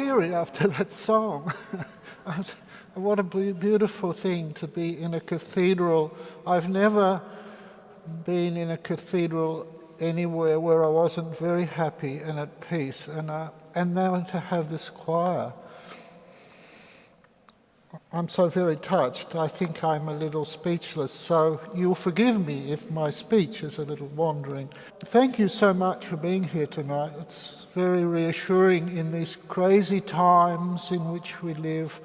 teary after that song. What a beautiful thing to be in a cathedral. I've never been in a cathedral anywhere where I wasn't very happy and at peace. And now to have this choir. I'm so very touched. I think I'm a little speechless, so you'll forgive me if my speech is a little wandering. Thank you so much for being here tonight. It's very reassuring in these crazy times in which we live,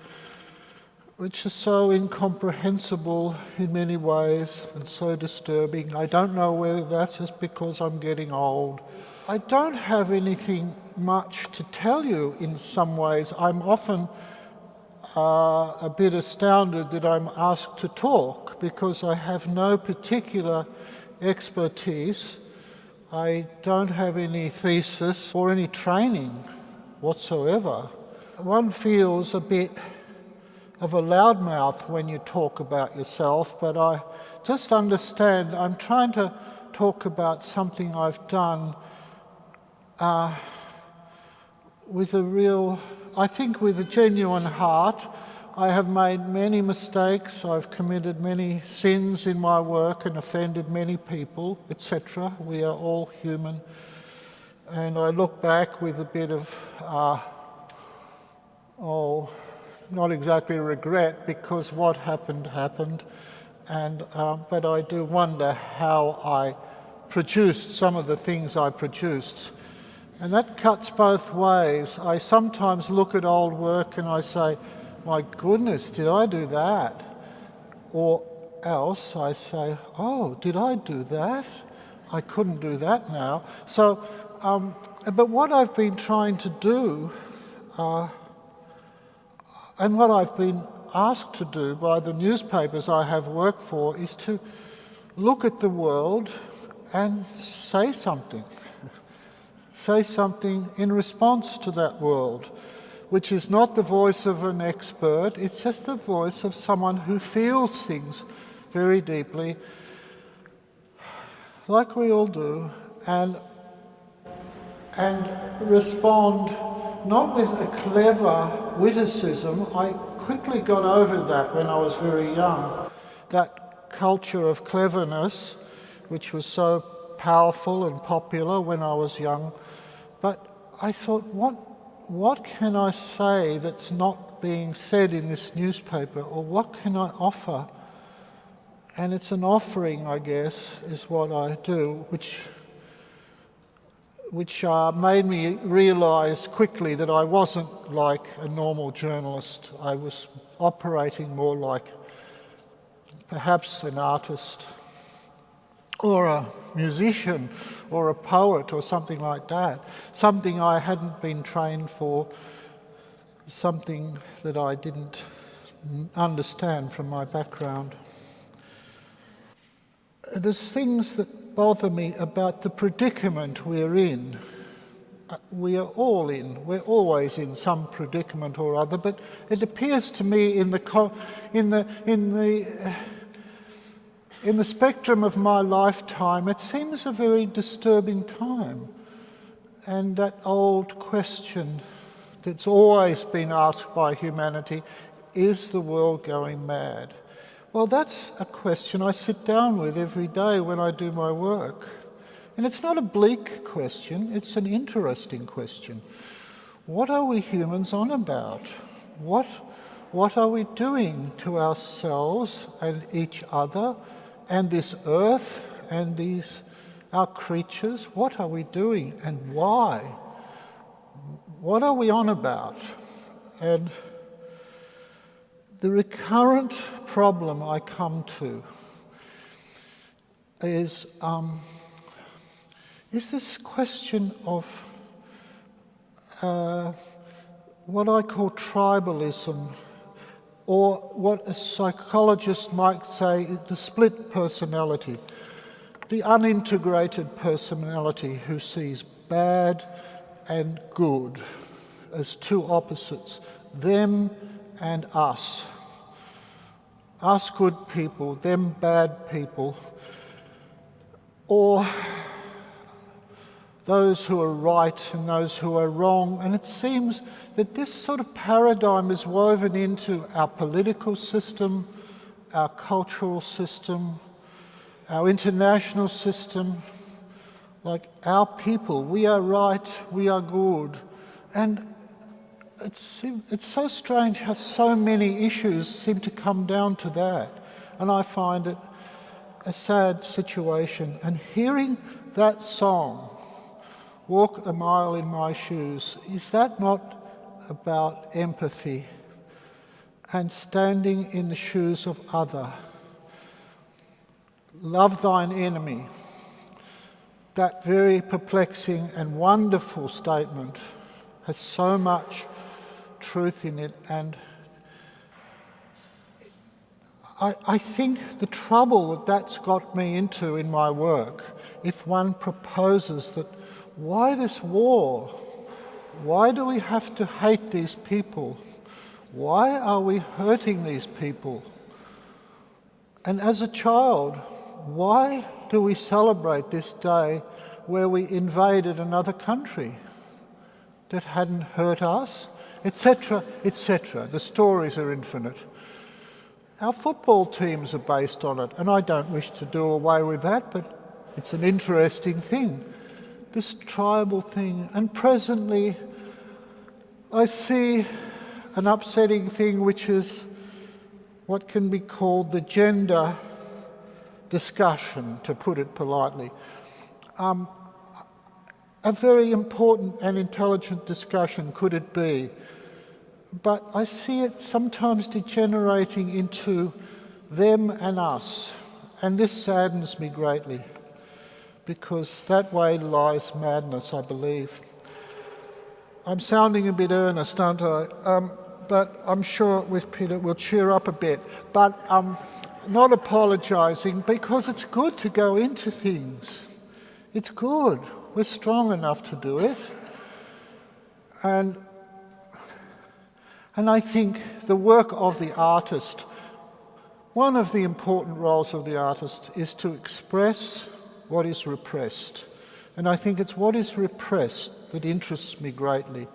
which are so incomprehensible in many ways and so disturbing. I don't know whether that's just because I'm getting old. I don't have anything much to tell you in some ways. I'm often a bit astounded that I'm asked to talk because I have no particular expertise. I don't have any thesis or any training whatsoever. One feels a bit of a loudmouth when you talk about yourself, but I just understand I'm trying to talk about something I've done with a genuine heart. I have made many mistakes, I've committed many sins in my work and offended many people, etc. We are all human. And I look back with a bit of, not exactly regret, because what happened, happened. But I do wonder how I produced some of the things I produced. And that cuts both ways. I sometimes look at old work and I say, my goodness, did I do that? Or else I say, oh, did I do that? I couldn't do that now. So, but what I've been trying to do, and what I've been asked to do by the newspapers I have worked for, is to look at the world and say something. Say something in response to that world, which is not the voice of an expert, it's just the voice of someone who feels things very deeply, like we all do, and respond not with a clever witticism. I quickly got over that when I was very young, that culture of cleverness, which was so powerful and popular when I was young. But I thought, what can I say that's not being said in this newspaper, or what can I offer? And it's an offering, I guess, is what I do, which made me realise quickly that I wasn't like a normal journalist. I was operating more like perhaps an artist, or a musician, or a poet, or something like that. Something I hadn't been trained for, something that I didn't understand from my background. There's things that bother me about the predicament we're in. We are all in. We're always in some predicament or other, but it appears to me in the spectrum of my lifetime, it seems a very disturbing time. And that old question that's always been asked by humanity, is the world going mad? Well, that's a question I sit down with every day when I do my work. And it's not a bleak question, it's an interesting question. What are we humans on about? What are we doing to ourselves and each other and this earth and our creatures? What are we doing and why? What are we on about? And the recurrent problem I come to is this question of what I call tribalism, or what a psychologist might say, the split personality, the unintegrated personality who sees bad and good as two opposites, them and us. Us good people, them bad people. Or those who are right and those who are wrong. And it seems that this sort of paradigm is woven into our political system, our cultural system, our international system. Like our people, we are right, we are good. And it's so strange how so many issues seem to come down to that. And I find it a sad situation. And hearing that song, Walk a Mile in My Shoes, is that not about empathy and standing in the shoes of other? Love thine enemy. That very perplexing and wonderful statement has so much truth in it, and I think the trouble that that's got me into in my work, if one proposes that, why this war? Why do we have to hate these people? Why are we hurting these people? And as a child, why do we celebrate this day where we invaded another country that hadn't hurt us, etc., etc.? The stories are infinite. Our football teams are based on it, and I don't wish to do away with that, but it's an interesting thing, this tribal thing. And presently, I see an upsetting thing, which is what can be called the gender discussion, to put it politely. A very important and intelligent discussion, could it be? But I see it sometimes degenerating into them and us, and this saddens me greatly, because that way lies madness, I believe. I'm sounding a bit earnest, aren't I? But I'm sure with Peter we'll cheer up a bit. But not apologising, because it's good to go into things. It's good. We're strong enough to do it. And I think the work of the artist, one of the important roles of the artist is to express what is repressed. And I think it's what is repressed that interests me greatly.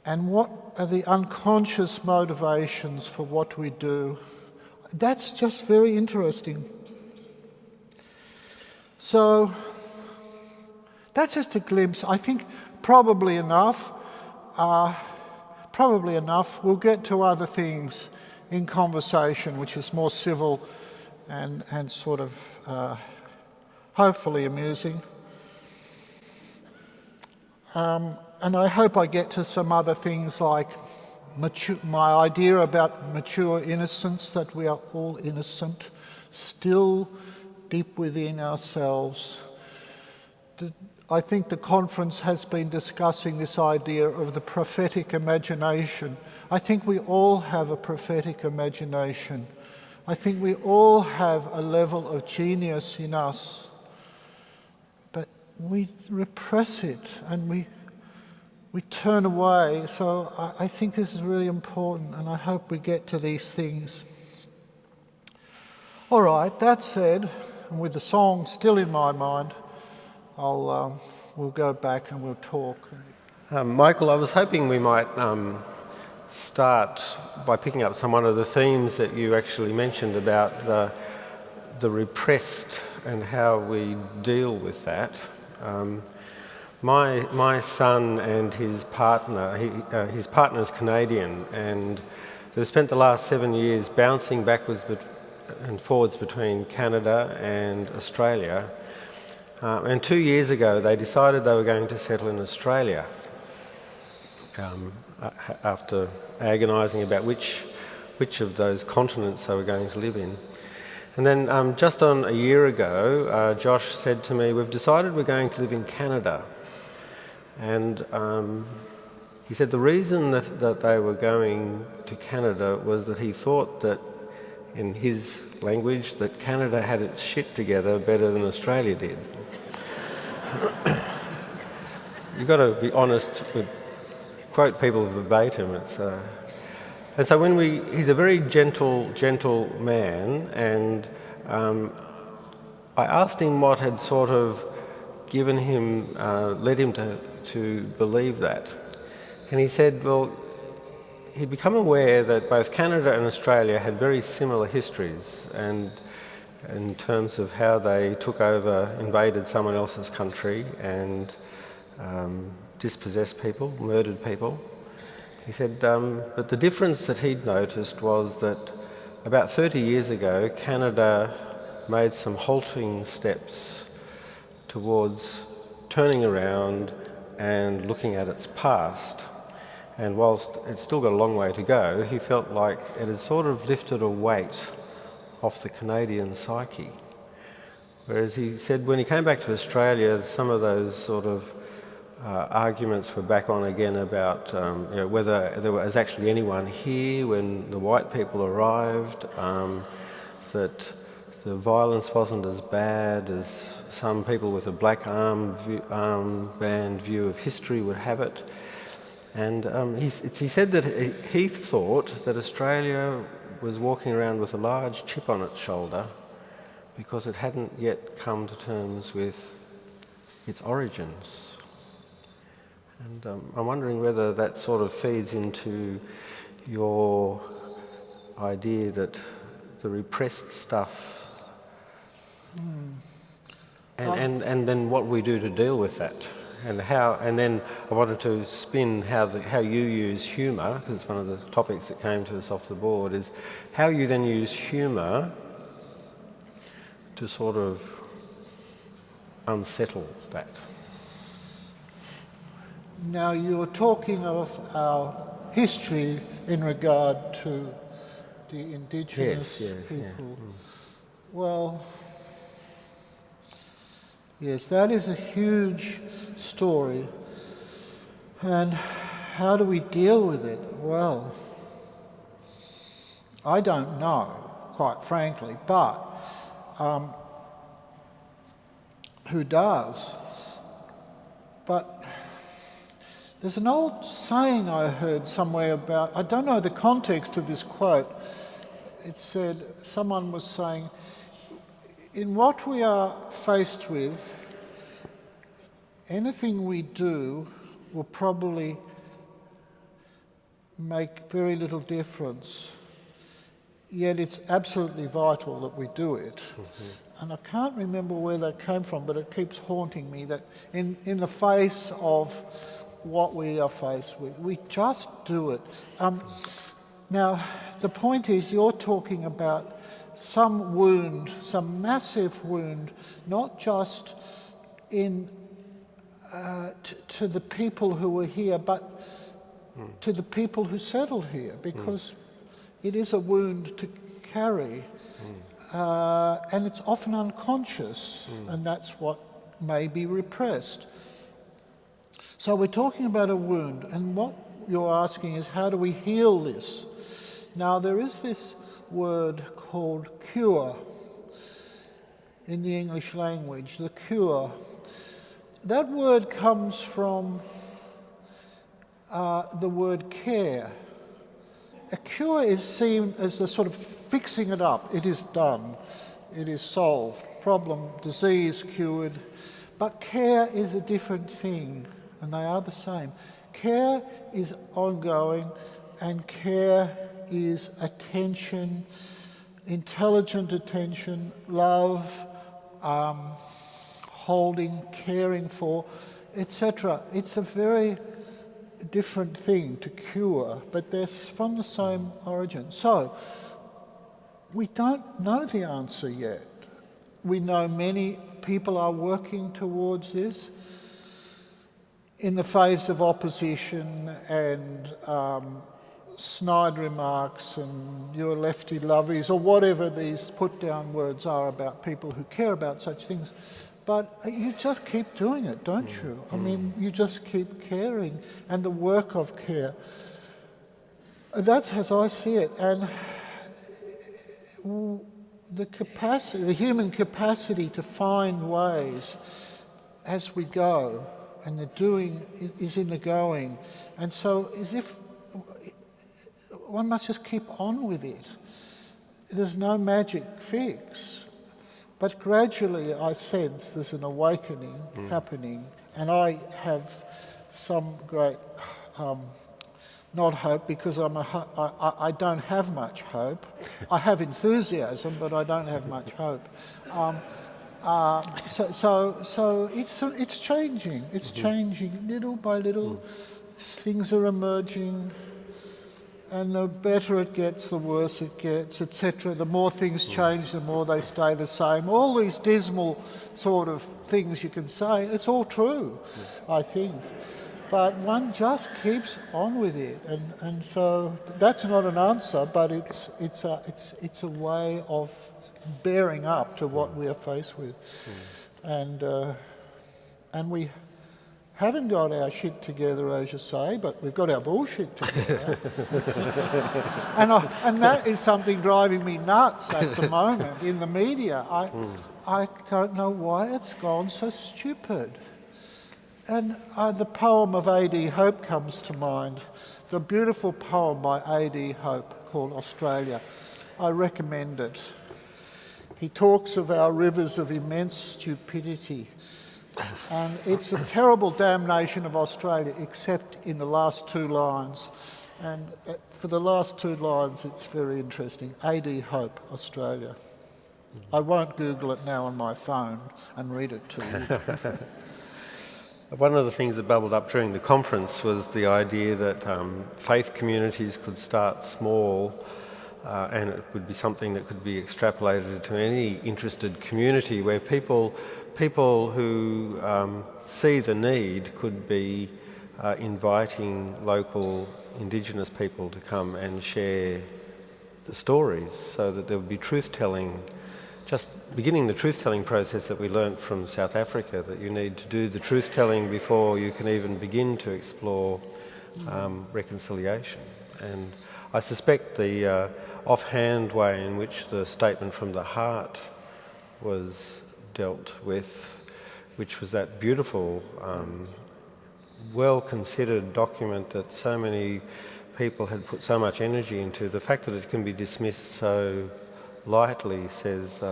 And what are the unconscious motivations for what we do? That's just very interesting. So that's just a glimpse. I think probably enough. We'll get to other things in conversation, which is more civil and sort of hopefully amusing. And I hope I get to some other things like my idea about mature innocence, that we are all innocent, still deep within ourselves. I think the conference has been discussing this idea of the prophetic imagination. I think we all have a prophetic imagination. I think we all have a level of genius in us, but we repress it and we turn away. So I think this is really important, and I hope we get to these things. All right, that said, and with the song still in my mind, we'll go back and we'll talk. Michael, I was hoping we might start by picking up one of the themes that you actually mentioned about the repressed and how we deal with that. My son and his partner, his partner's Canadian, and they've spent the last 7 years bouncing backwards and forwards between Canada and Australia. And 2 years ago, they decided they were going to settle in Australia after agonising about which of those continents they were going to live in. And then just on a year ago, Josh said to me, "We've decided we're going to live in Canada." And he said the reason that they were going to Canada was that he thought that, in his language, that Canada had its shit together better than Australia did. You've got to be honest with, quote people verbatim. And so he's a very gentle man, and I asked him what had sort of given him, led him to believe that. And he said, well, he'd become aware that both Canada and Australia had very similar histories, and in terms of how they took over, invaded someone else's country and dispossessed people, murdered people. He said, but the difference that he'd noticed was that about 30 years ago, Canada made some halting steps towards turning around and looking at its past. And whilst it's still got a long way to go, he felt like it had sort of lifted a weight off the Canadian psyche. Whereas he said when he came back to Australia, some of those sort of arguments were back on again about whether there was actually anyone here when the white people arrived, that the violence wasn't as bad as some people with a black armband view of history would have it. And he said that he thought that Australia was walking around with a large chip on its shoulder because it hadn't yet come to terms with its origins. And I'm wondering whether that sort of feeds into your idea that the repressed stuff and then what we do to deal with that. And then I wanted to spin how you use humour, because it's one of the topics that came to us off the board, is how you then use humour to sort of unsettle that. Now you're talking of our history in regard to the indigenous people. Yeah. Well, yes, that is a huge story. And how do we deal with it? Well, I don't know, quite frankly, but who does? But there's an old saying I heard somewhere about, I don't know the context of this quote. It said, someone was saying, in what we are faced with, anything we do will probably make very little difference, yet it's absolutely vital that we do it. Mm-hmm. And I can't remember where that came from, but it keeps haunting me that in the face of what we are faced with, we just do it. Now, the point is, you're talking about some wound, some massive wound, not just in to the people who were here, but to the people who settled here, because it is a wound to carry, and it's often unconscious, and that's what may be repressed. So we're talking about a wound, and what you're asking is, how do we heal this? Now, there is this word called cure in the English language, the cure. That word comes from the word care. A cure is seen as the sort of fixing it up. It is done. It is solved. Problem, disease cured. But care is a different thing, and they are the same. Care is ongoing, and care is attention, intelligent attention, love, holding, caring for, etc. It's a very different thing to cure, but they're from the same origin. So, we don't know the answer yet. We know many people are working towards this in the face of opposition and snide remarks and your lefty lovies or whatever these put-down words are about people who care about such things. But you just keep doing it, don't you? I mean, you just keep caring, and the work of care. That's as I see it. And the capacity, the human capacity to find ways as we go, and the doing is in the going. And so as if one must just keep on with it. There's no magic fix. But gradually I sense there's an awakening happening, and I have some great, not hope, because I don't have much hope. I have enthusiasm, but I don't have much hope. So it's changing. It's changing little by little. Things are emerging, and the better it gets, the worse it gets, etc. The more things change, the more they stay the same. All these dismal sort of things you can say, it's all true, I think. But one just keeps on with it, and so that's not an answer, but it's a way of bearing up to what we are faced with, and we haven't got our shit together, as you say, but we've got our bullshit together, and that is something driving me nuts at the moment in the media. I don't know why it's gone so stupid. And the poem of A.D. Hope comes to mind, the beautiful poem by A.D. Hope called Australia. I recommend it. He talks of our rivers of immense stupidity, and it's a terrible damnation of Australia, except in the last two lines. And for the last two lines, it's very interesting. A.D. Hope, Australia. I won't Google it now on my phone and read it to you. One of the things that bubbled up during the conference was the idea that faith communities could start small, and it would be something that could be extrapolated to any interested community, where people who see the need could be inviting local Indigenous people to come and share the stories, so that there would be truth-telling. Just beginning the truth-telling process that we learnt from South Africa, that you need to do the truth-telling before you can even begin to explore reconciliation. And I suspect the offhand way in which the statement from the heart was dealt with, which was that beautiful, well-considered document that so many people had put so much energy into, the fact that it can be dismissed so lightly says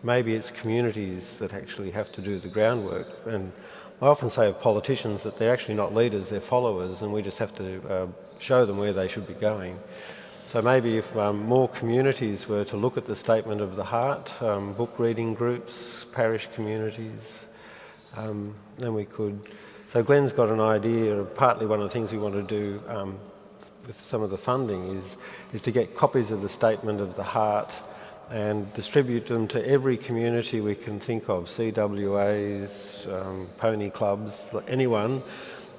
maybe it's communities that actually have to do the groundwork. And I often say of politicians that they're actually not leaders, they're followers, and we just have to show them where they should be going. So maybe if more communities were to look at the statement of the heart, book reading groups, parish communities, then we could. So Glenn's got an idea, partly one of the things we want to do with some of the funding is to get copies of the statement of the heart and distribute them to every community we can think of, CWAs, pony clubs, anyone,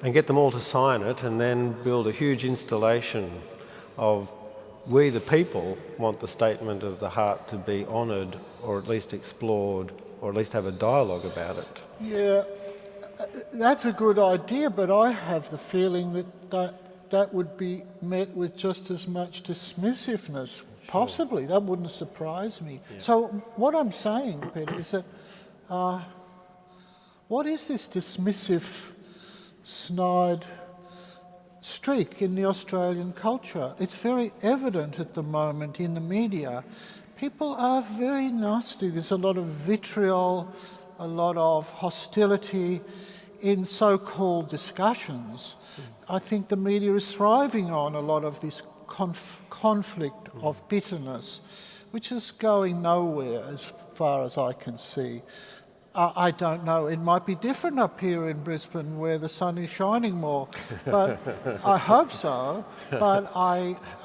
and get them all to sign it, and then build a huge installation of we the people want the statement of the heart to be honoured, or at least explored, or at least have a dialogue about it. Yeah, that's a good idea, but I have the feeling that would be met with just as much dismissiveness. Possibly, that wouldn't surprise me. Yeah. So what I'm saying, Peter, is that what is this dismissive, snide streak in the Australian culture? It's very evident at the moment in the media. People are very nasty. There's a lot of vitriol, a lot of hostility in so-called discussions. I think the media is thriving on a lot of this conflict of bitterness, which is going nowhere as far as I can see. I don't know, it might be different up here in Brisbane where the sun is shining more, but I hope so. But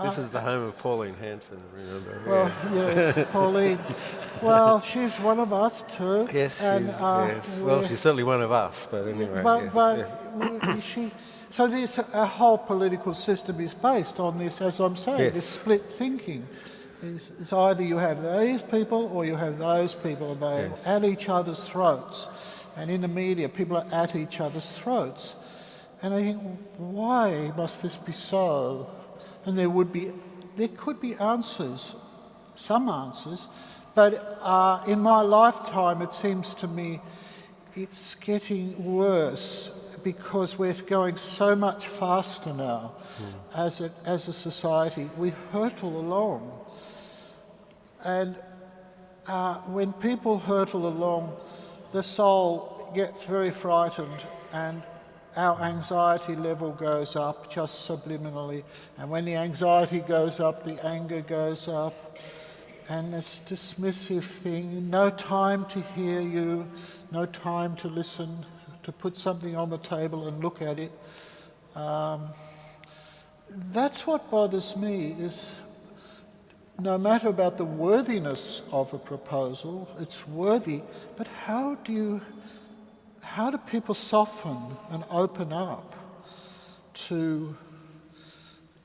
This is the home of Pauline Hanson, remember? Well, yes, Pauline. Well, she's one of us too. Yes, yes. Well, she's certainly one of us, but anyway. So this whole political system is based on this, as I'm saying, this split thinking. It's either you have these people or you have those people, and they're at each other's throats. And in the media, people are at each other's throats. And I think, why must this be so? And there could be answers, some answers, but in my lifetime, it seems to me it's getting worse, because we're going so much faster now as a society. We hurtle along. And when people hurtle along, the soul gets very frightened and our anxiety level goes up just subliminally. And when the anxiety goes up, the anger goes up. And this dismissive thing, no time to hear you, no time to listen, to put something on the table and look at it. That's what bothers me, is no matter about the worthiness of a proposal, it's worthy, but how do people soften and open up to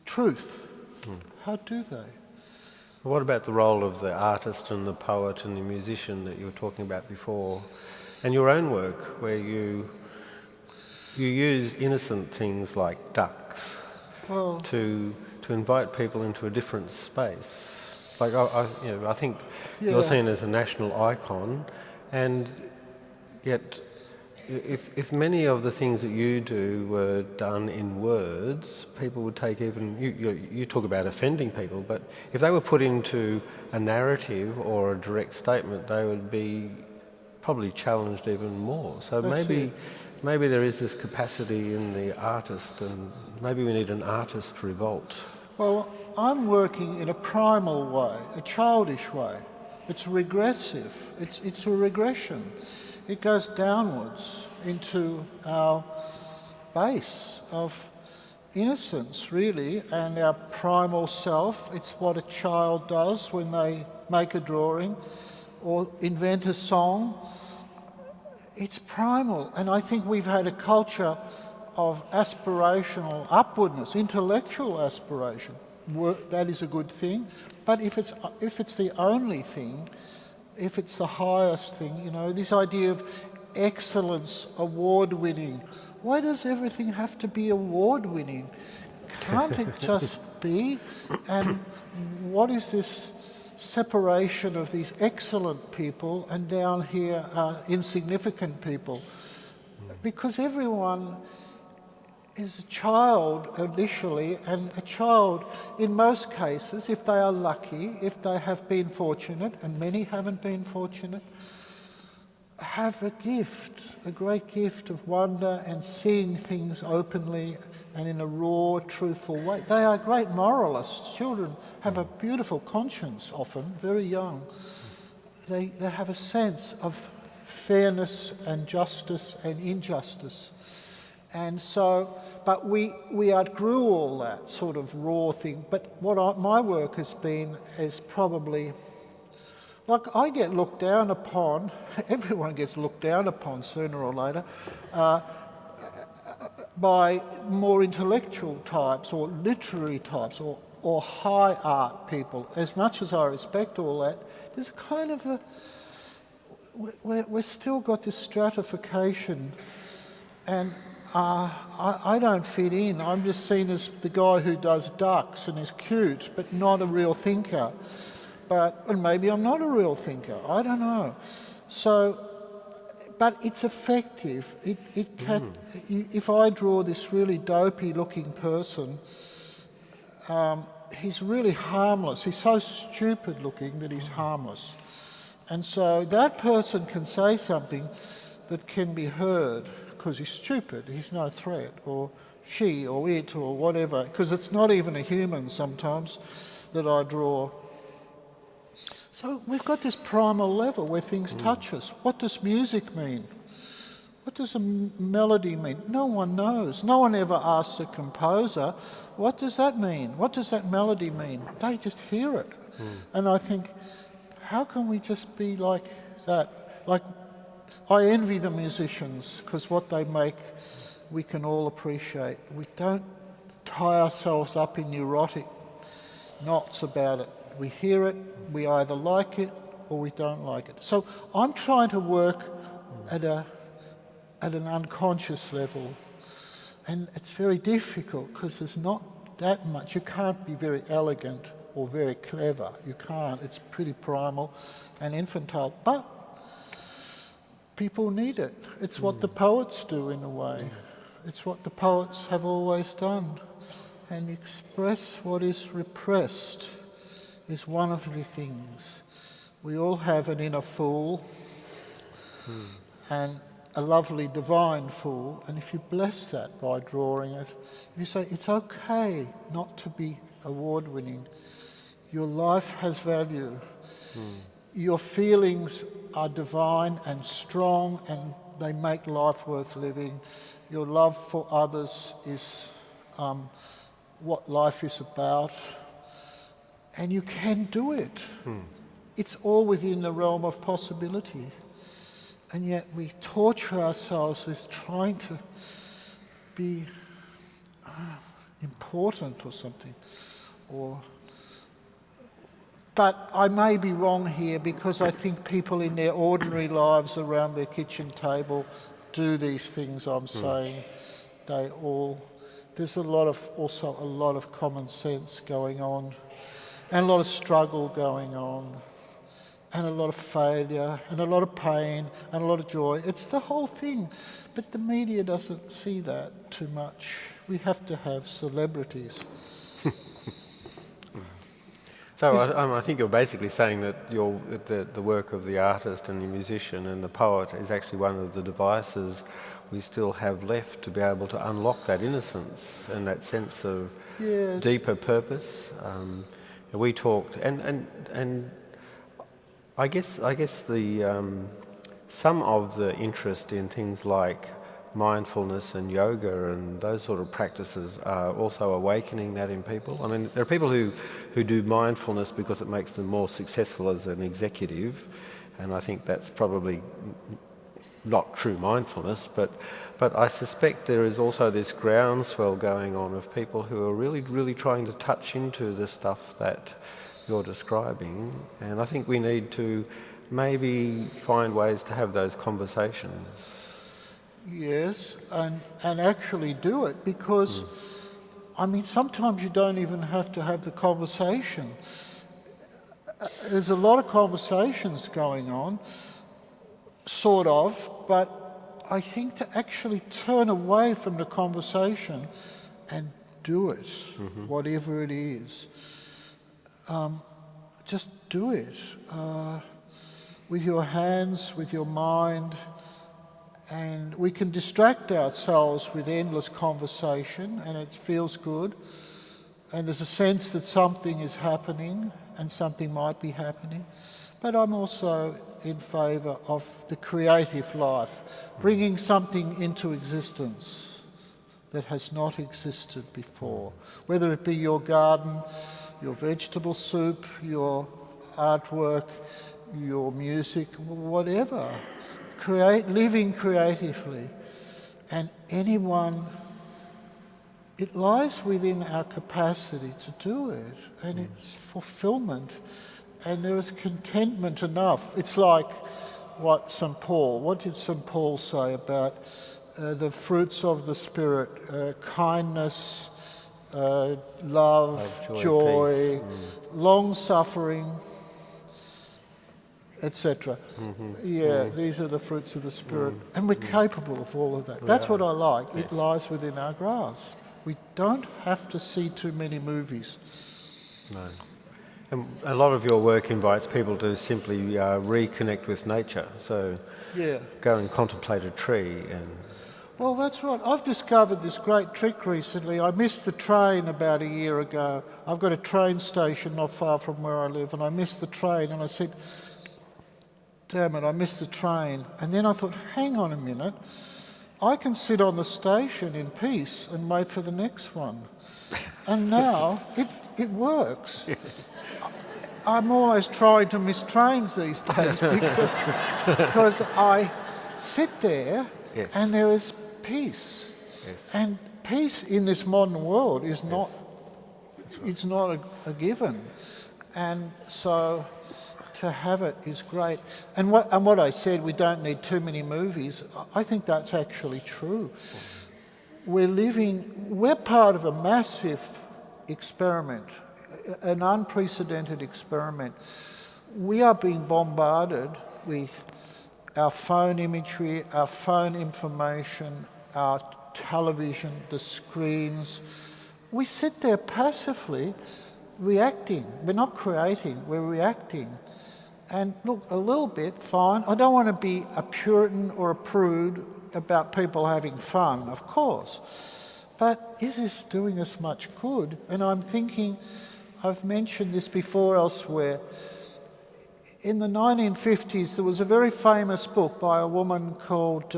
truth? How do they? What about the role of the artist and the poet and the musician that you were talking about before, and your own work, where you use innocent things like ducks to invite people into a different space? Like I think you're seen as a national icon, and yet if many of the things that you do were done in words, people would take even, you talk about offending people, but if they were put into a narrative or a direct statement, they would be probably challenged even more. So maybe there is this capacity in the artist, and maybe we need an artist revolt. Well, I'm working in a primal way, a childish way. It's regressive. It's a regression. It goes downwards into our base of innocence, really, and our primal self. It's what a child does when they make a drawing or invent a song. It's primal, and I think we've had a culture of aspirational upwardness, intellectual aspiration. That is a good thing, but if it's the only thing, if it's the highest thing, this idea of excellence, award-winning. Why does everything have to be award-winning? Can't it just be? And what is this separation of these excellent people and down here insignificant people? Because everyone is a child initially, and a child, in most cases, if they are lucky, if they have been fortunate, and many haven't been fortunate, have a gift, a great gift of wonder and seeing things openly and in a raw, truthful way. They are great moralists. Children have a beautiful conscience often, very young. They have a sense of fairness and justice and injustice. And so, but we outgrew all that sort of raw thing. But my work has been is probably, like, I get looked down upon, everyone gets looked down upon sooner or later, by more intellectual types or literary types or high art people. As much as I respect all that, there's kind of we've still got this stratification, and I don't fit in. I'm just seen as the guy who does ducks and is cute, but not a real thinker. And maybe I'm not a real thinker. I don't know. So, but it's effective. It can. If I draw this really dopey-looking person, he's really harmless. He's so stupid-looking that he's harmless, and so that person can say something that can be heard. Because he's stupid, he's no threat, or she, or it, or whatever, because it's not even a human sometimes that I draw. So we've got this primal level where things touch us. What does music mean? What does a melody mean? No one knows. No one ever asks a composer, what does that mean? What does that melody mean? They just hear it. And I think, how can we just be like that? Like, I envy the musicians, because what they make we can all appreciate. We don't tie ourselves up in neurotic knots about it. We hear it, we either like it or we don't like it. So I'm trying to work at an unconscious level, and it's very difficult because there's not that much. You can't be very elegant or very clever. You can't. It's pretty primal and infantile. But people need it. It's what the poets do in a way. It's what the poets have always done. And express what is repressed is one of the things We all have an inner fool and a lovely divine fool, and if you bless that by drawing it, you say it's okay not to be award-winning. Your life has value. Your feelings are divine and strong, and they make life worth living. Your love for others is what life is about, and you can do it. It's all within the realm of possibility. And yet we torture ourselves with trying to be important or something. But I may be wrong here, because I think people in their ordinary lives around their kitchen table do these things I'm saying. There's also a lot of common sense going on, and a lot of struggle going on, and a lot of failure, and a lot of pain, and a lot of joy. It's the whole thing. But the media doesn't see that too much. We have to have celebrities. So I think you're basically saying that the work of the artist and the musician and the poet is actually one of the devices we still have left to be able to unlock that innocence and that sense of deeper purpose. We talked, and I guess the some of the interest in things like mindfulness and yoga and those sort of practices are also awakening that in people. I mean, there are people who do mindfulness because it makes them more successful as an executive, and I think that's probably not true mindfulness, but I suspect there is also this groundswell going on of people who are really, really trying to touch into the stuff that you're describing, and I think we need to maybe find ways to have those conversations. Yes, and actually do it, because, I mean, sometimes you don't even have to have the conversation. There's a lot of conversations going on, sort of, but I think to actually turn away from the conversation and do it, whatever it is. Just do it with your hands, with your mind, and we can distract ourselves with endless conversation, and it feels good, and there's a sense that something is happening and something might be happening. But I'm also in favour of the creative life, bringing something into existence that has not existed before, whether it be your garden, your vegetable soup, your artwork, your music, whatever. Living creatively. And it lies within our capacity to do it, and it's fulfillment, and there is contentment enough. It's like what did St. Paul say about the fruits of the Spirit, kindness, love, joy, long-suffering, etc. These are the fruits of the Spirit, and we're capable of all of that. That's what I like. It lies within our grasp. We don't have to see too many movies. No. And a lot of your work invites people to simply reconnect with nature. So go and contemplate a tree. Well, that's right. I've discovered this great trick recently. I missed the train about a year ago. I've got a train station not far from where I live, and I missed the train, and I said, damn it, I missed the train. And then I thought, hang on a minute, I can sit on the station in peace and wait for the next one. And now it works. I'm always trying to miss trains these days because I sit there and there is peace. And peace in this modern world is not, it's not a given. And so to have it is great. And what I said, we don't need too many movies, I think that's actually true. We're part of a massive experiment, an unprecedented experiment. We are being bombarded with our phone imagery, our phone information, our television, the screens. We sit there passively reacting. We're not creating, we're reacting. And look, a little bit, fine. I don't want to be a Puritan or a prude about people having fun, of course. But is this doing us much good? And I'm thinking, I've mentioned this before elsewhere. In the 1950s, there was a very famous book by a woman called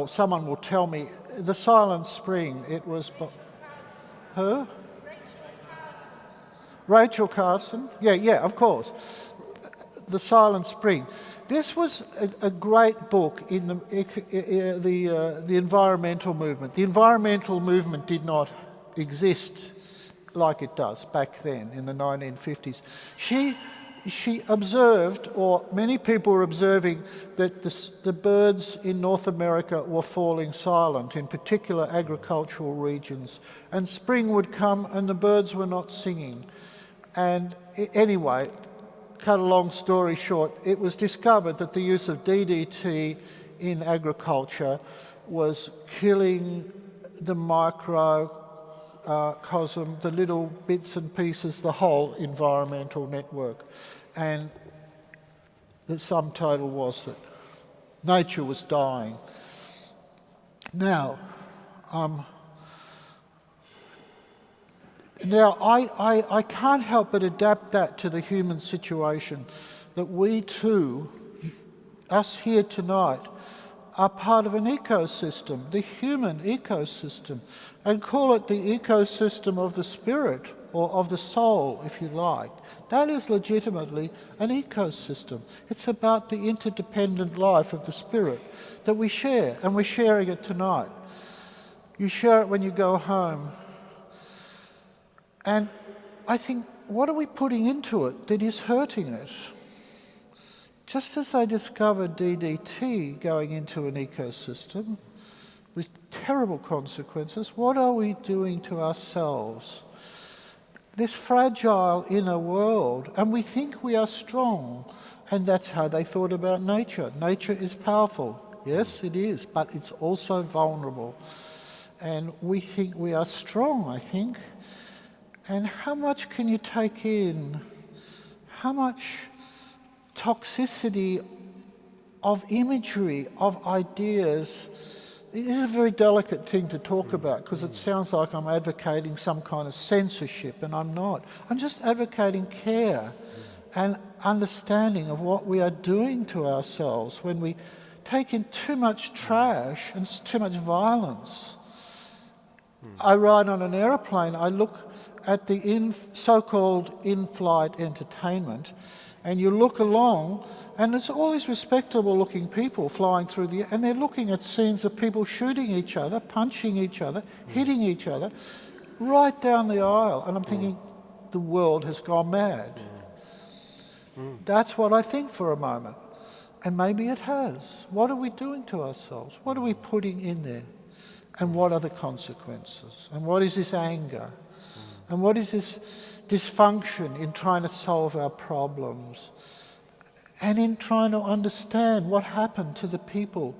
someone will tell me, The Silent Spring. It was her? Rachel Carson? Yeah, of course. The Silent Spring. This was a great book in the environmental movement. The environmental movement did not exist like it does back then in the 1950s. She observed, or many people were observing, that the birds in North America were falling silent, in particular agricultural regions. And spring would come and the birds were not singing. And anyway, cut a long story short, it was discovered that the use of DDT in agriculture was killing the microcosm, the little bits and pieces, the whole environmental network. And the sum total was that nature was dying. Now, I can't help but adapt that to the human situation, that we too, us here tonight, are part of an ecosystem, the human ecosystem, and call it the ecosystem of the spirit, or of the soul, if you like. That is legitimately an ecosystem. It's about the interdependent life of the spirit that we share, and we're sharing it tonight. You share it when you go home. And I think, what are we putting into it that is hurting it? Just as they discovered DDT going into an ecosystem with terrible consequences, what are we doing to ourselves? This fragile inner world, and we think we are strong, and that's how they thought about nature. Nature is powerful. Yes, it is, but it's also vulnerable. And we think we are strong, I think. And how much can you take in? How much toxicity of imagery, of ideas? It is a very delicate thing to talk about because it sounds like I'm advocating some kind of censorship, and I'm not. I'm just advocating care and understanding of what we are doing to ourselves when we take in too much trash and too much violence. I ride on an aeroplane, I look at the so-called in-flight entertainment, and you look along, and there's all these respectable-looking people flying through the air, and they're looking at scenes of people shooting each other, punching each other, hitting each other, right down the aisle. And I'm thinking, the world has gone mad. That's what I think for a moment. And maybe it has. What are we doing to ourselves? What are we putting in there? And what are the consequences? And what is this anger? And what is this dysfunction in trying to solve our problems? And in trying to understand what happened to the people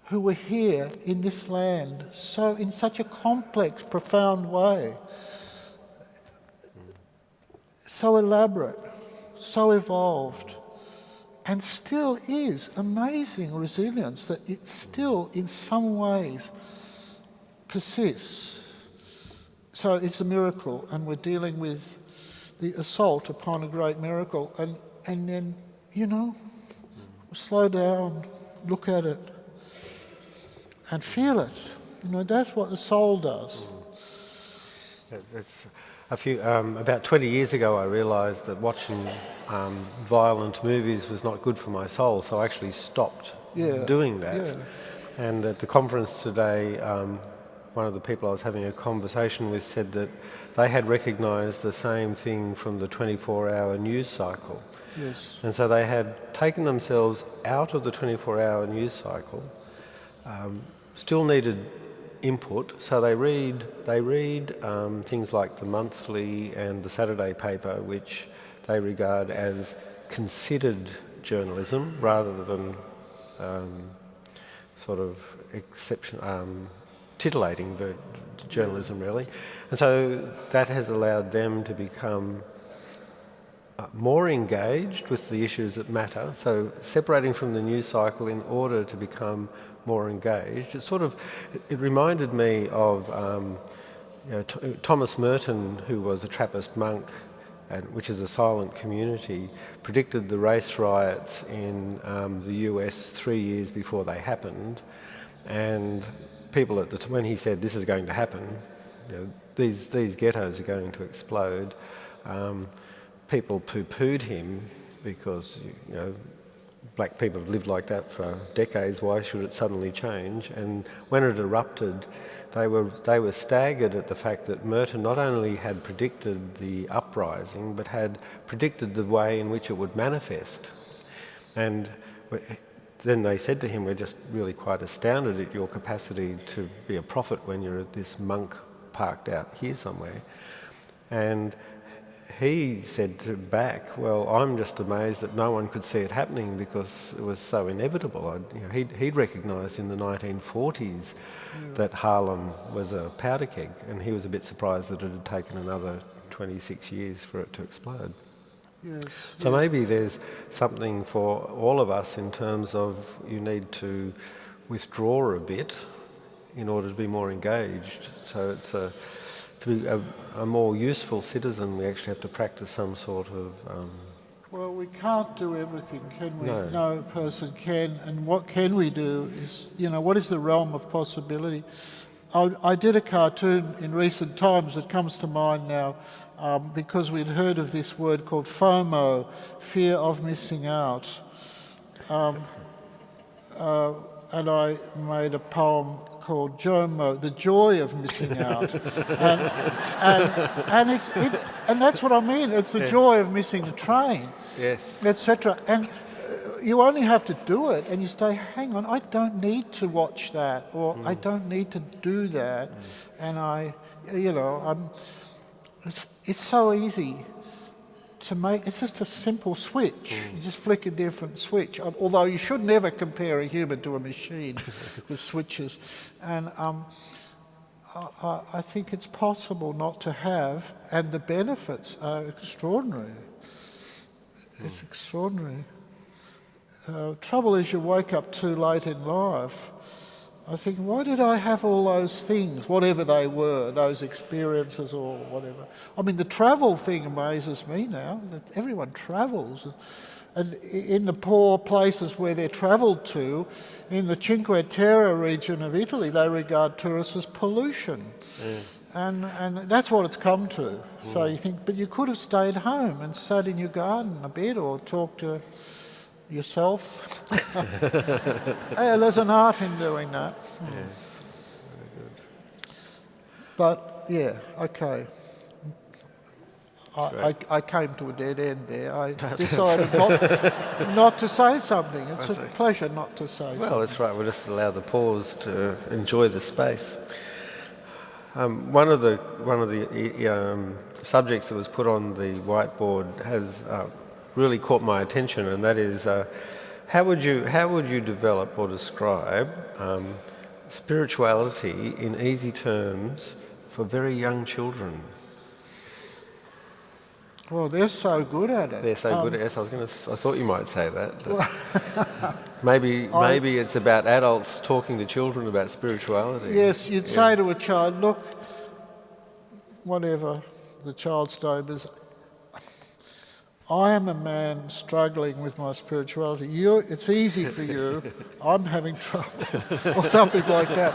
who were here in this land in such a complex, profound way. So elaborate, so evolved, and still is amazing resilience that it still in some ways persists. So it's a miracle, and we're dealing with the assault upon a great miracle. And then, slow down, look at it, and feel it. That's what the soul does. It's about 20 years ago I realised that watching violent movies was not good for my soul, so I actually stopped doing that. Yeah. And at the conference today, one of the people I was having a conversation with said that they had recognised the same thing from the 24-hour news cycle. Yes. And so they had taken themselves out of the 24-hour news cycle, still needed input, so they read things like the monthly and the Saturday paper, which they regard as considered journalism rather than sort of titillating journalism, really. And so that has allowed them to become more engaged with the issues that matter. So separating from the news cycle in order to become more engaged. It reminded me of Thomas Merton, who was a Trappist monk, which is a silent community, predicted the race riots in the US 3 years before they happened. And people when he said this is going to happen, these ghettos are going to explode, people poo-pooed him because black people have lived like that for decades. Why should it suddenly change? And when it erupted, they were staggered at the fact that Merton not only had predicted the uprising, but had predicted the way in which it would manifest. And then they said to him, "We're just really quite astounded at your capacity to be a prophet when you're this monk parked out here somewhere." And he said back, "Well, I'm just amazed that no one could see it happening because it was so inevitable." He'd recognised in the 1940s that Harlem was a powder keg, and he was a bit surprised that it had taken another 26 years for it to explode. Yes. So maybe there's something for all of us in terms of you need to withdraw a bit in order to be more engaged. So to be a more useful citizen, we actually have to practice some sort of... Well, we can't do everything, can we? No. No person can. And what can we do is, what is the realm of possibility? I did a cartoon in recent times that comes to mind now because we'd heard of this word called FOMO, fear of missing out. And I made a poem called JOMO, the joy of missing out. and that's what I mean. It's the joy of missing the train, Yes. etc. And you only have to do it, and you say, hang on, I don't need to watch that, or I don't need to do that. And it's so easy to make. It's just a simple switch. You just flick a different switch. Although you should never compare a human to a machine with switches. And I think it's possible not to have, and the benefits are extraordinary. It's extraordinary. Trouble is you wake up too late in life. I think, why did I have all those things, whatever they were, those experiences or whatever? I mean, the travel thing amazes me now, that everyone travels. And in the poor places where they're travelled to, in the Cinque Terre region of Italy, they regard tourists as pollution. And that's what it's come to. So you think, but you could have stayed home and sat in your garden a bit or talked to yourself. There's an art in doing that. Yeah. Very good. But yeah, okay. I came to a dead end there. I decided not to say something. It's a pleasure not to say something. Well, that's right. We'll just allow the pause to enjoy the space. One of the subjects that was put on the whiteboard has really caught my attention, and that is how would you develop or describe spirituality in easy terms for very young children? Well, they're so good at it. They're so good at it. I thought you might say that. Maybe it's about adults talking to children about spirituality. Yes, you'd say to a child, look, whatever the child's name is, I am a man struggling with my spirituality. It's easy for you. I'm having trouble, or something like that.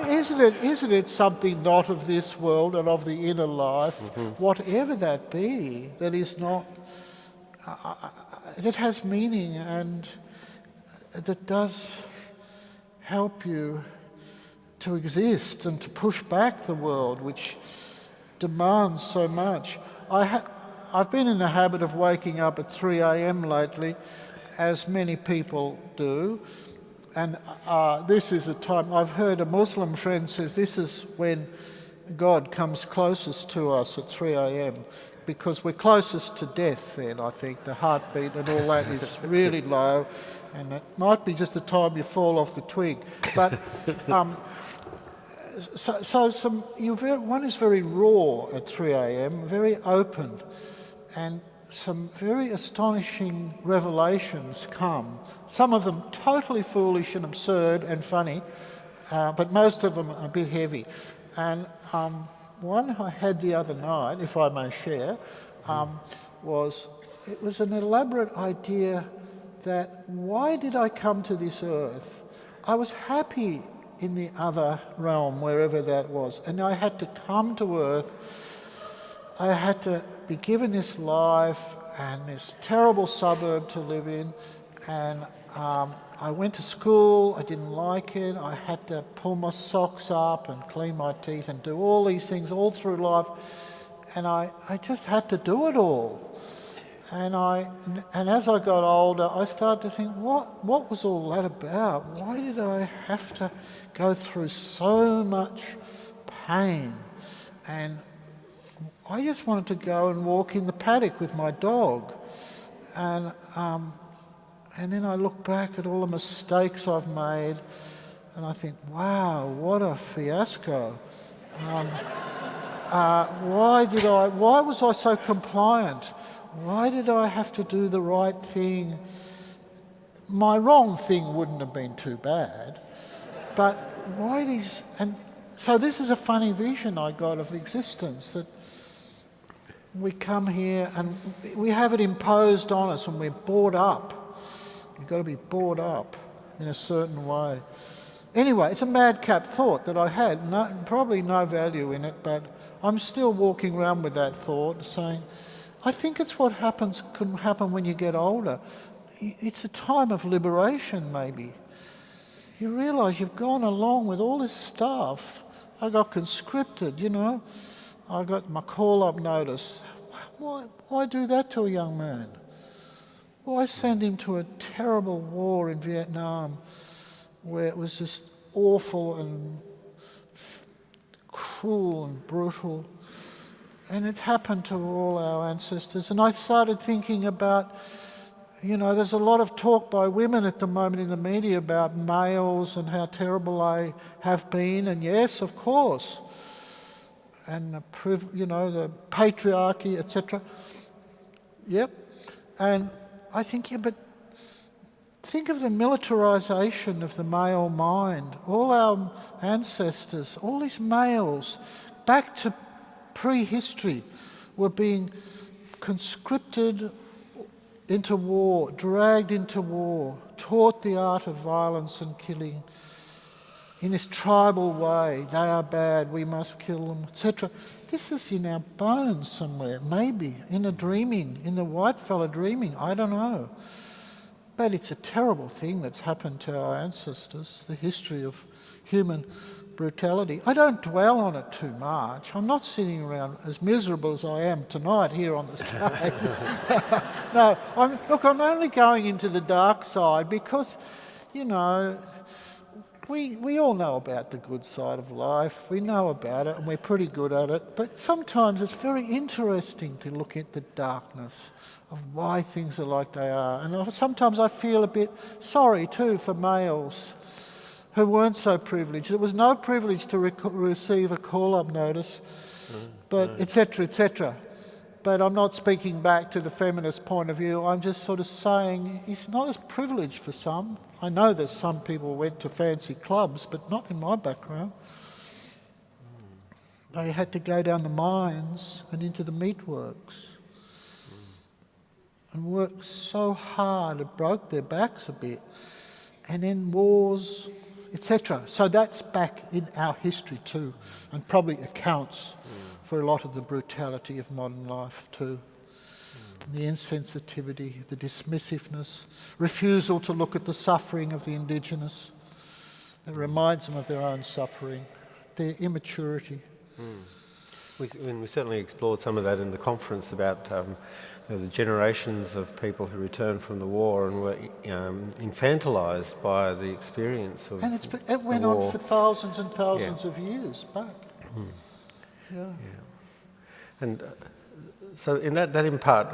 Isn't it something not of this world and of the inner life, whatever that be, that is not, that has meaning and that does help you to exist and to push back the world, which demands so much. I've been in the habit of waking up at 3 a.m. lately, as many people do, and this is a time, I've heard a Muslim friend says this is when God comes closest to us at 3 a.m. because we're closest to death then, I think. The heartbeat and all that is really low, and it might be just the time you fall off the twig. But one is very raw at 3 a.m, very open, and some very astonishing revelations come. Some of them totally foolish and absurd and funny, but most of them are a bit heavy. And one I had the other night, if I may share, was an elaborate idea that why did I come to this earth? I was happy in the other realm, wherever that was, and I had to come to earth. I had to be given this life and this terrible suburb to live in, and I went to school, I didn't like it, I had to pull my socks up and clean my teeth and do all these things all through life, and I just had to do it all. And as I got older, I started to think, what was all that about? Why did I have to go through so much pain? And I just wanted to go and walk in the paddock with my dog. And then I look back at all the mistakes I've made, and I think, wow, what a fiasco. Why was I so compliant? Why did I have to do the right thing? My wrong thing wouldn't have been too bad, but why these... And so this is a funny vision I got of existence, that we come here and we have it imposed on us and we're brought up. You've got to be brought up in a certain way. Anyway, it's a madcap thought that I had, probably no value in it, but I'm still walking around with that thought, saying, I think it's what can happen when you get older. It's a time of liberation, maybe. You realise you've gone along with all this stuff. I got conscripted, I got my call-up notice. Why do that to a young man? Why send him to a terrible war in Vietnam where it was just awful and cruel and brutal? And it happened to all our ancestors. And I started thinking about, there's a lot of talk by women at the moment in the media about males and how terrible they have been. And yes, of course. And the patriarchy, etc. Yep. And I think, but think of the militarisation of the male mind. All our ancestors, all these males, back to prehistory, were being conscripted into war, dragged into war, taught the art of violence and killing in this tribal way. They are bad, we must kill them, etc. This is in our bones somewhere, maybe, in the white fella dreaming, I don't know. But it's a terrible thing that's happened to our ancestors, the history of human brutality. I don't dwell on it too much. I'm not sitting around as miserable as I am tonight here on the stage. No, I'm only going into the dark side because, we all know about the good side of life. We know about it and we're pretty good at it. But sometimes it's very interesting to look at the darkness of why things are like they are. And sometimes I feel a bit sorry too for males who weren't so privileged. It was no privilege to receive a call-up notice, but etc., etc. But I'm not speaking back to the feminist point of view. I'm just sort of saying it's not as privileged for some. I know that some people went to fancy clubs, but not in my background. They had to go down the mines and into the meatworks and work so hard it broke their backs a bit. And then wars, etc. So that's back in our history too, and probably accounts for a lot of the brutality of modern life too. The insensitivity, the dismissiveness, refusal to look at the suffering of the Indigenous. It reminds them of their own suffering, their immaturity. We certainly explored some of that in the conference about the generations of people who returned from the war and were infantilised by the experience of and it went on for thousands and thousands of years back. And So in that in part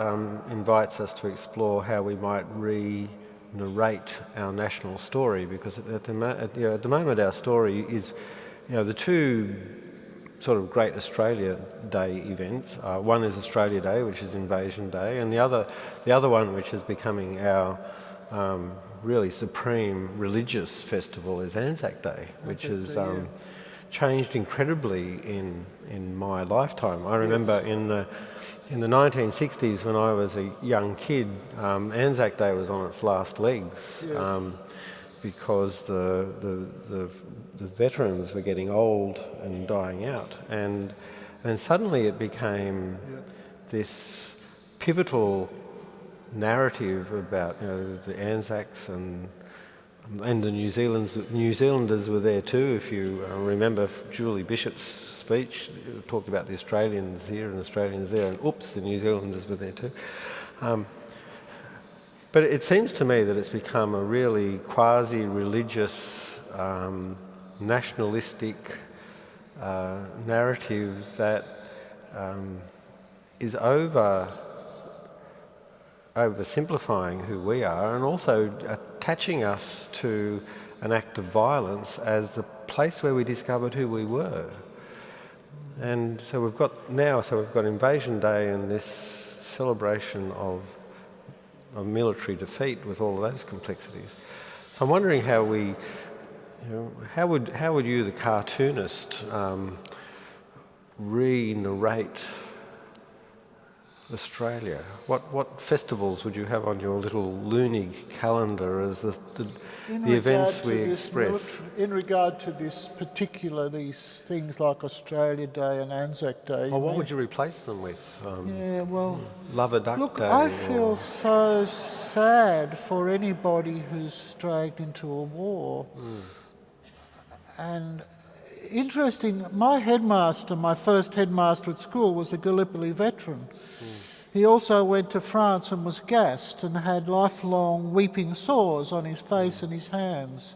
invites us to explore how we might re-narrate our national story, because at the moment our story is, the two sort of great Australia Day events. One is Australia Day, which is Invasion Day, and the other one, which is becoming our really supreme religious festival, is Anzac Day, which has changed incredibly in my lifetime. I remember in the 1960s, when I was a young kid, Anzac Day was on its last legs. Because the veterans were getting old and dying out, and then suddenly it became this pivotal narrative about the Anzacs and the New Zealanders were there too. If you remember Julie Bishop's speech, it talked about the Australians here and Australians there, and oops, the New Zealanders were there too. But it seems to me that it's become a really quasi-religious, nationalistic narrative that is oversimplifying who we are, and also attaching us to an act of violence as the place where we discovered who we were. And so we've got Invasion Day and this celebration of military defeat with all of those complexities. So I'm wondering how would you, the cartoonist, re-narrate Australia? What festivals would you have on your little Leunig calendar as the events we express? In regard to these things like Australia Day and Anzac Day. Well, what would you replace them with? Love a Duck look, Day? I feel so sad for anybody who's dragged into a war. And interesting, my first headmaster at school was a Gallipoli veteran. He also went to France and was gassed and had lifelong weeping sores on his face and his hands.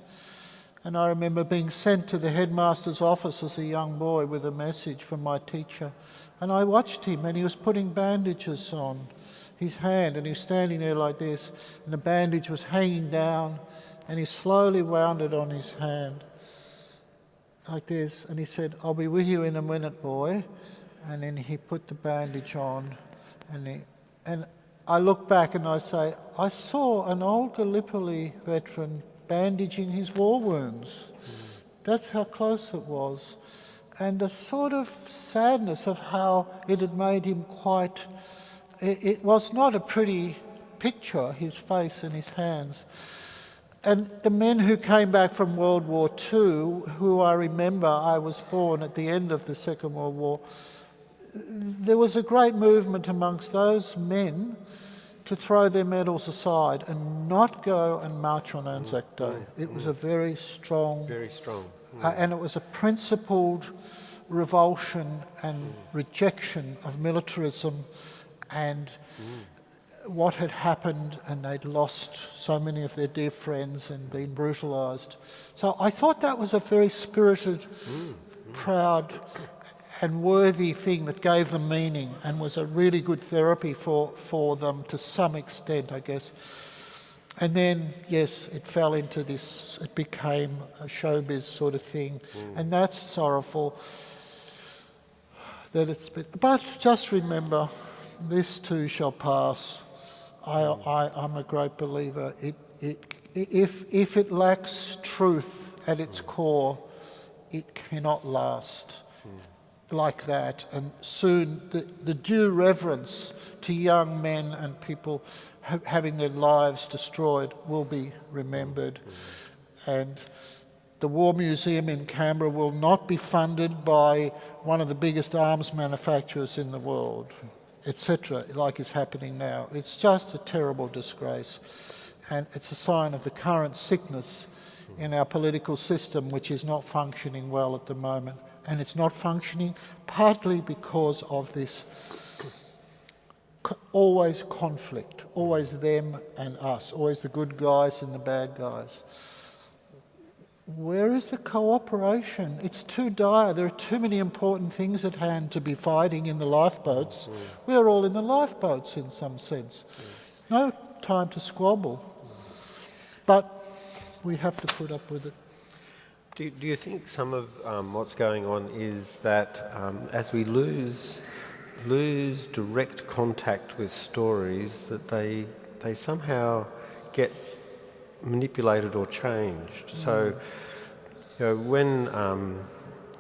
And I remember being sent to the headmaster's office as a young boy with a message from my teacher. And I watched him, and he was putting bandages on his hand, and he was standing there like this, and the bandage was hanging down, and he slowly wound it on his hand like this, and he said, "I'll be with you in a minute, boy." And then he put the bandage on, and I look back and I say, I saw an old Gallipoli veteran bandaging his war wounds. That's how close it was. And the sort of sadness of how it had made him it was not a pretty picture, his face and his hands. And the men who came back from World War II, who I remember, I was born at the end of the Second World War, there was a great movement amongst those men to throw their medals aside and not go and march on Anzac Day. It was a very strong... and it was a principled revulsion and rejection of militarism and what had happened, and they'd lost so many of their dear friends and been brutalised. So I thought that was a very spirited, proud and worthy thing that gave them meaning and was a really good therapy for them to some extent, I guess. And then, yes, it fell into this, it became a showbiz sort of thing, and that's sorrowful that but just remember, this too shall pass. I'm a great believer. If it lacks truth at its core, it cannot last like that. And soon the due reverence to young men and people having their lives destroyed will be remembered. And the War Museum in Canberra will not be funded by one of the biggest arms manufacturers in the world, etc., like is happening now. It's just a terrible disgrace, and it's a sign of the current sickness in our political system, which is not functioning well at the moment. And it's not functioning partly because of this always conflict, always them and us, always the good guys and the bad guys. where is the cooperation? It's too dire. There are too many important things at hand to be fighting in the lifeboats. We're all in the lifeboats in some sense. No time to squabble. But we have to put up with it. Do you think some of what's going on is that as we lose direct contact with stories, that they somehow get manipulated or changed? So, when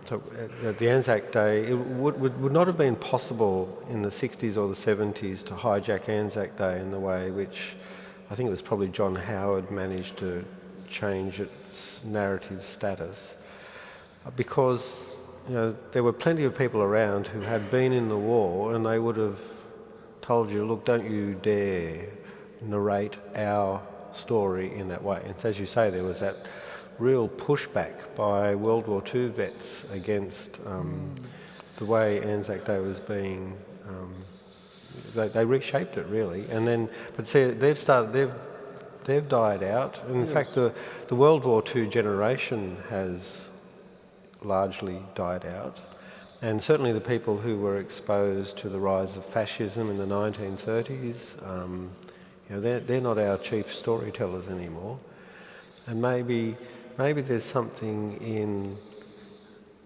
at the Anzac Day, it would not have been possible in the 60s or the 70s to hijack Anzac Day in the way which I think it was probably John Howard managed to change its narrative status, because there were plenty of people around who had been in the war, and they would have told you, look, don't you dare narrate our story in that way. And as you say, there was that real pushback by World War II vets against the way Anzac Day was being. They reshaped it really, and then but see they've died out. And in fact, the World War II generation has largely died out, and certainly the people who were exposed to the rise of fascism in the 1930s, they're not our chief storytellers anymore. And maybe there's something in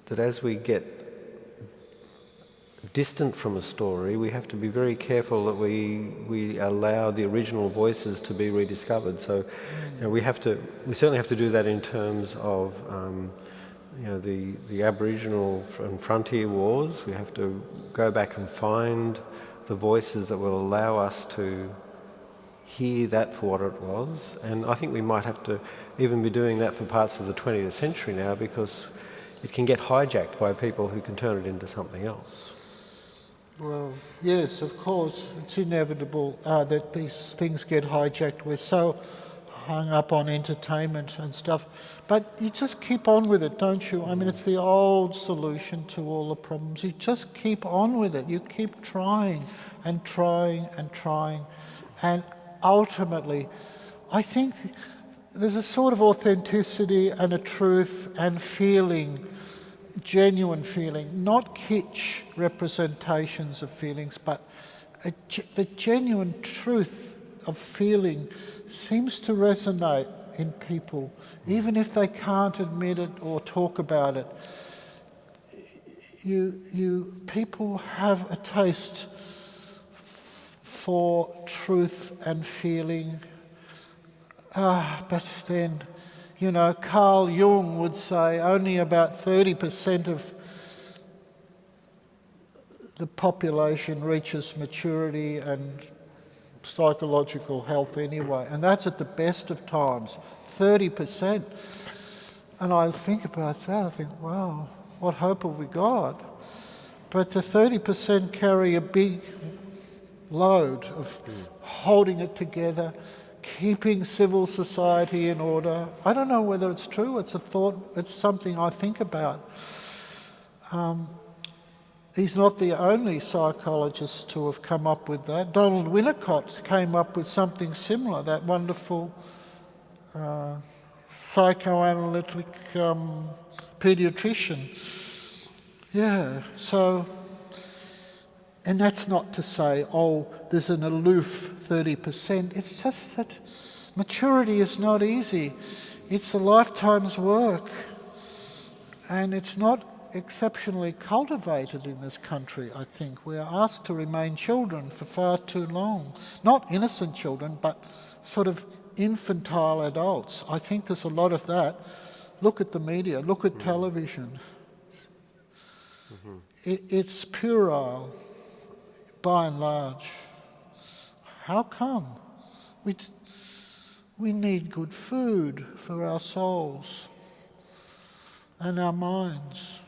that as we get distant from a story, we have to be very careful that we allow the original voices to be rediscovered. So, we certainly have to do that in terms of the Aboriginal and frontier wars. We have to go back and find the voices that will allow us to hear that for what it was. And I think we might have to even be doing that for parts of the 20th century now, because it can get hijacked by people who can turn it into something else. Well, yes, of course, it's inevitable that these things get hijacked. We're so hung up on entertainment and stuff. But you just keep on with it, don't you? I mean, it's the old solution to all the problems. You just keep on with it. You keep trying and trying and trying. And ultimately, I think there's a sort of authenticity and a truth and feeling, genuine feeling, not kitsch representations of feelings, but the genuine truth of feeling seems to resonate in people, even if they can't admit it or talk about it. People have a taste for truth and feeling. But then, Carl Jung would say only about 30% of the population reaches maturity and psychological health anyway, and that's at the best of times, 30%. And I think about that, I think, wow, what hope have we got? But the 30% carry a big load of holding it together, keeping civil society in order. I don't know whether it's true, it's a thought, it's something I think about. He's not the only psychologist to have come up with that. Donald Winnicott came up with something similar, that wonderful psychoanalytic paediatrician. Yeah, so, and that's not to say, there's an aloof 30%. It's just that maturity is not easy. It's a lifetime's work, and it's not exceptionally cultivated in this country, I think. We are asked to remain children for far too long. Not innocent children, but sort of infantile adults. I think there's a lot of that. Look at the media, look at television. It's puerile, by and large. How come? We need good food for our souls and our minds.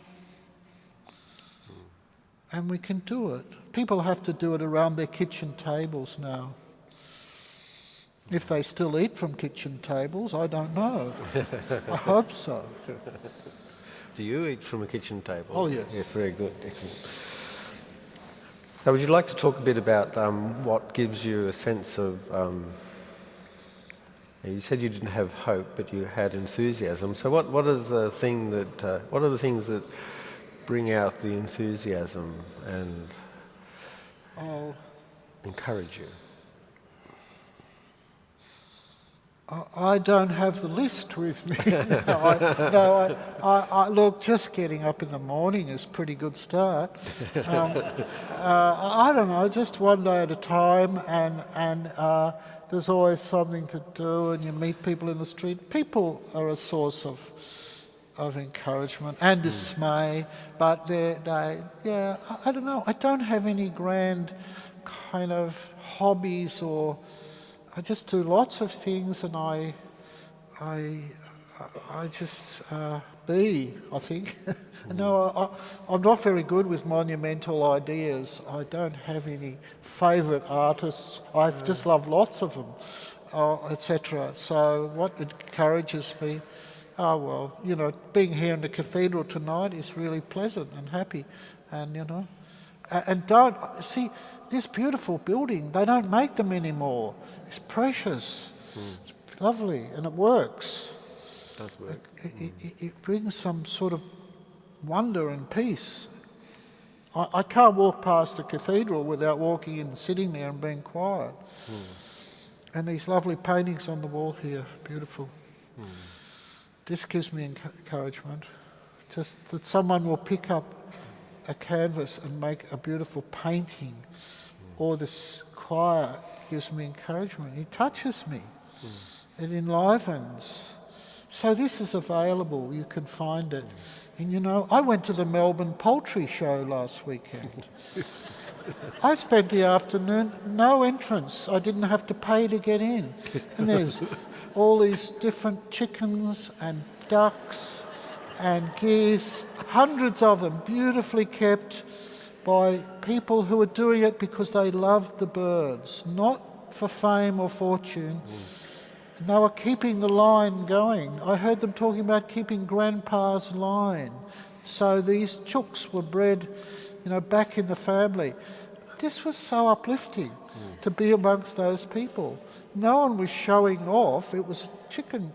And we can do it. People have to do it around their kitchen tables now. If they still eat from kitchen tables, I don't know. I hope so. Do you eat from a kitchen table? Oh, yes. Yes, very good. Excellent. So would you like to talk a bit about what gives you a sense of You said you didn't have hope, but you had enthusiasm. So what is the thing that what are the things that bring out the enthusiasm and encourage you? I don't have the list with me. Look, just getting up in the morning is a pretty good start. I don't know, just one day at a time, and there's always something to do, and you meet people in the street. People are a source of encouragement and dismay, but I don't know. I don't have any grand kind of hobbies, or I just do lots of things, and I just be, I think. No, I'm not very good with monumental ideas. I don't have any favourite artists. I just love lots of them, etc. So what encourages me, being here in the cathedral tonight is really pleasant and happy, and and don't see this beautiful building. They don't make them anymore. It's precious. It's lovely, and it works. It does work. It brings some sort of wonder and peace. I can't walk past the cathedral without walking in, sitting there and being quiet. And these lovely paintings on the wall here, beautiful. This gives me encouragement. Just that someone will pick up a canvas and make a beautiful painting, or this choir gives me encouragement. It touches me. It enlivens. So this is available. You can find it. And I went to the Melbourne Poultry Show last weekend. I spent the afternoon, no entrance. I didn't have to pay to get in. And there's all these different chickens and ducks and geese, hundreds of them, beautifully kept by people who are doing it because they loved the birds, not for fame or fortune. And they were keeping the line going. I heard them talking about keeping Grandpa's line. So these chooks were bred, back in the family. This was so uplifting to be amongst those people. No one was showing off. It was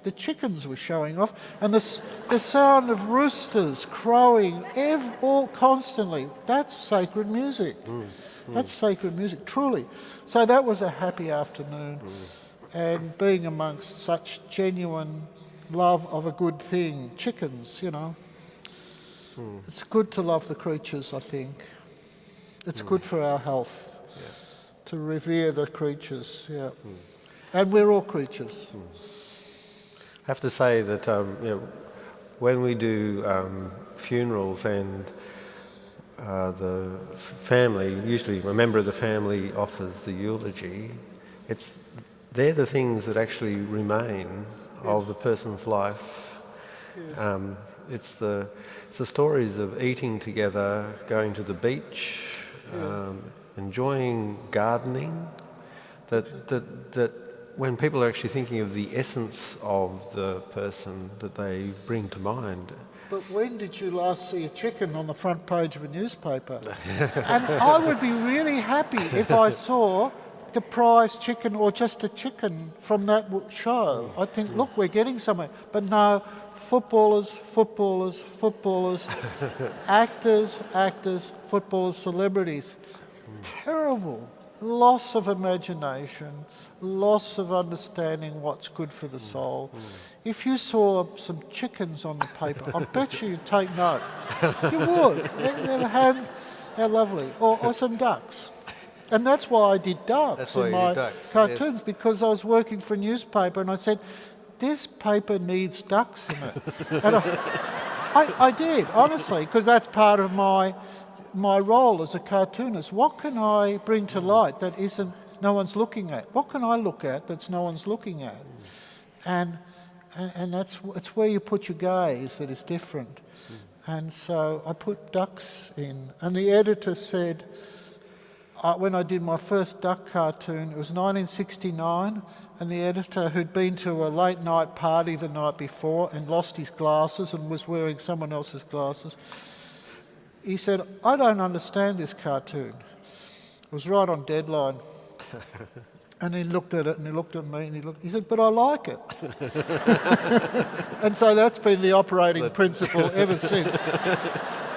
the chickens were showing off, and the sound of roosters crowing all constantly. That's sacred music. That's sacred music, truly. So that was a happy afternoon. And being amongst such genuine love of a good thing, chickens, It's good to love the creatures, I think. It's good for our health to revere the creatures, And we're all creatures. I have to say that when we do funerals and the family, usually a member of the family offers the eulogy, they're the things that actually remain of the person's life. It's the stories of eating together, going to the beach, enjoying gardening, that when people are actually thinking of the essence of the person that they bring to mind. But when did you last see a chicken on the front page of a newspaper? And I would be really happy if I saw the prize chicken or just a chicken from that show. I think, look, we're getting somewhere. But no, footballers, actors, footballers, celebrities. Terrible. Loss of imagination, loss of understanding what's good for the soul. If you saw some chickens on the paper, I bet you'd take note. You would. They're lovely. Or some ducks. And that's why I did ducks in my cartoons, because I was working for a newspaper and I said, this paper needs ducks in it. And I did, honestly, because that's part of my role as a cartoonist. What can I bring to light that no one's looking at? What can I look at that's no one's looking at? And it's where you put your gaze that is different. And so I put ducks in. And the editor said, when I did my first duck cartoon, it was 1969, and the editor, who'd been to a late night party the night before and lost his glasses and was wearing someone else's glasses, he said, I don't understand this cartoon. It was right on deadline. And he looked at it and he looked at me and he said, but I like it. And so that's been the operating principle ever since.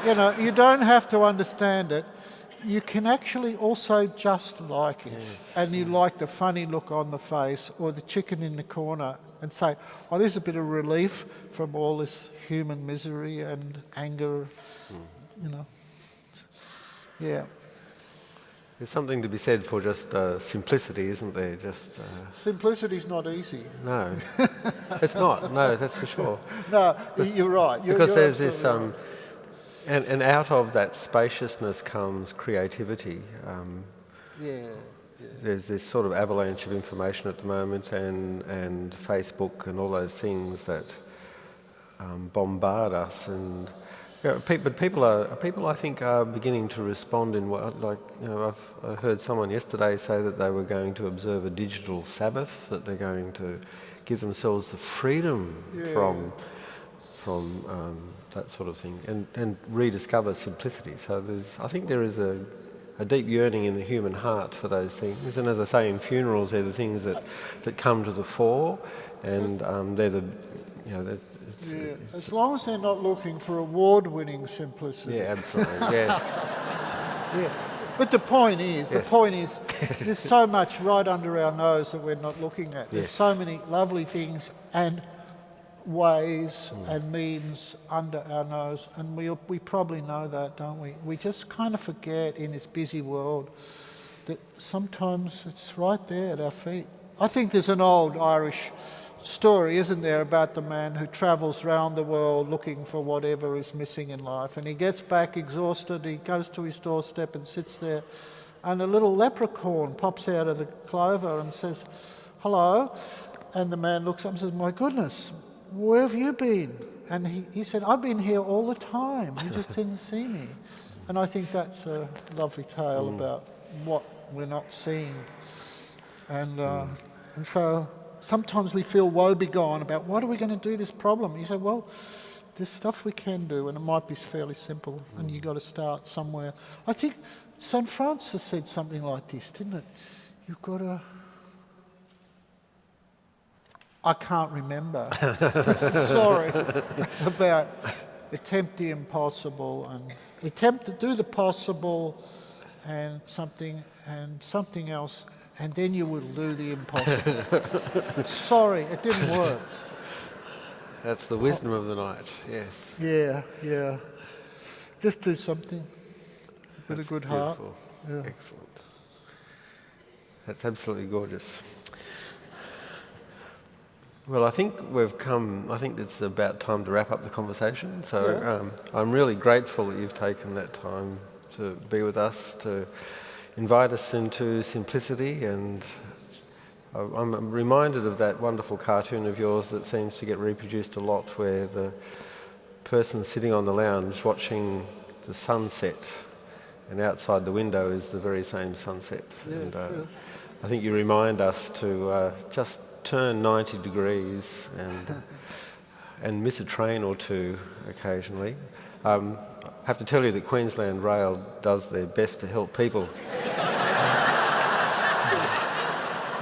You know, you don't have to understand it. You can actually also just like it. Yes. And you like the funny look on the face or the chicken in the corner and say, oh, there's a bit of relief from all this human misery and anger, you know. Yeah. There's something to be said for just simplicity, isn't there? Just Simplicity's not easy. No, it's not. No, that's for sure. No, you're right. Because you're there's this, right. and out of that spaciousness comes creativity. There's this sort of avalanche of information at the moment, and Facebook and all those things that bombard us. And but people I think are beginning to respond in what, like, you know, I heard someone yesterday say that they were going to observe a digital Sabbath, that they're going to give themselves the freedom from that sort of thing, and rediscover simplicity. So I think there is a deep yearning in the human heart for those things, and as I say, in funerals, they're the things that come to the fore, and they're the, you know, as long as they're not looking for award-winning simplicity. Yeah, absolutely. Yeah. Yeah. But the point is, there's so much right under our nose that we're not looking at. There's so many lovely things and ways and means under our nose, and we probably know that, don't we? We just kind of forget in this busy world that sometimes it's right there at our feet. I think there's an old Irish story, isn't there, about the man who travels around the world looking for whatever is missing in life, and he gets back exhausted. He goes to his doorstep and sits there, and a little leprechaun pops out of the clover and says, hello, and the man looks up and says, my goodness, where have you been? And he said, I've been here all the time, you just didn't see me. And I think that's a lovely tale about what we're not seeing. And so sometimes we feel woebegone about what are we going to do this problem. You say, well, there's stuff we can do, and it might be fairly simple, and you've got to start somewhere. I think St. Francis said something like this, didn't it? You've got to... I can't remember. Sorry. It's about attempt the impossible and attempt to do the possible and something else, and then you will do the impossible. Sorry, it didn't work. That's the wisdom of the night, yes. Yeah. Just do something with a good heart. Beautiful. Yeah. Excellent. That's absolutely gorgeous. Well, I think it's about time to wrap up the conversation. So I'm really grateful that you've taken that time to be with us, to invite us into simplicity, and I'm reminded of that wonderful cartoon of yours that seems to get reproduced a lot, where the person sitting on the lounge watching the sunset, and outside the window is the very same sunset. Yes, and I think you remind us to just turn 90 degrees and miss a train or two occasionally. I have to tell you that Queensland Rail does their best to help people.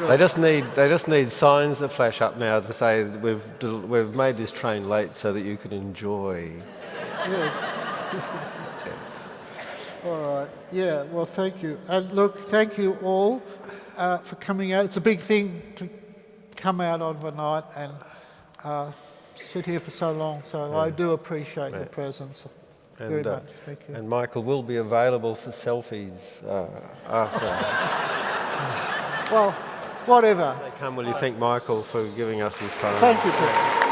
They just need signs that flash up now to say that we've made this train late so that you can enjoy. Yes. All right. Yeah. Well, thank you. And look, thank you all for coming out. It's a big thing to come out overnight and sit here for so long. So I do appreciate your presence very much. Thank you. And Michael will be available for selfies after. Well, whatever. Will you thank Michael for giving us his time? Thank you, Peter.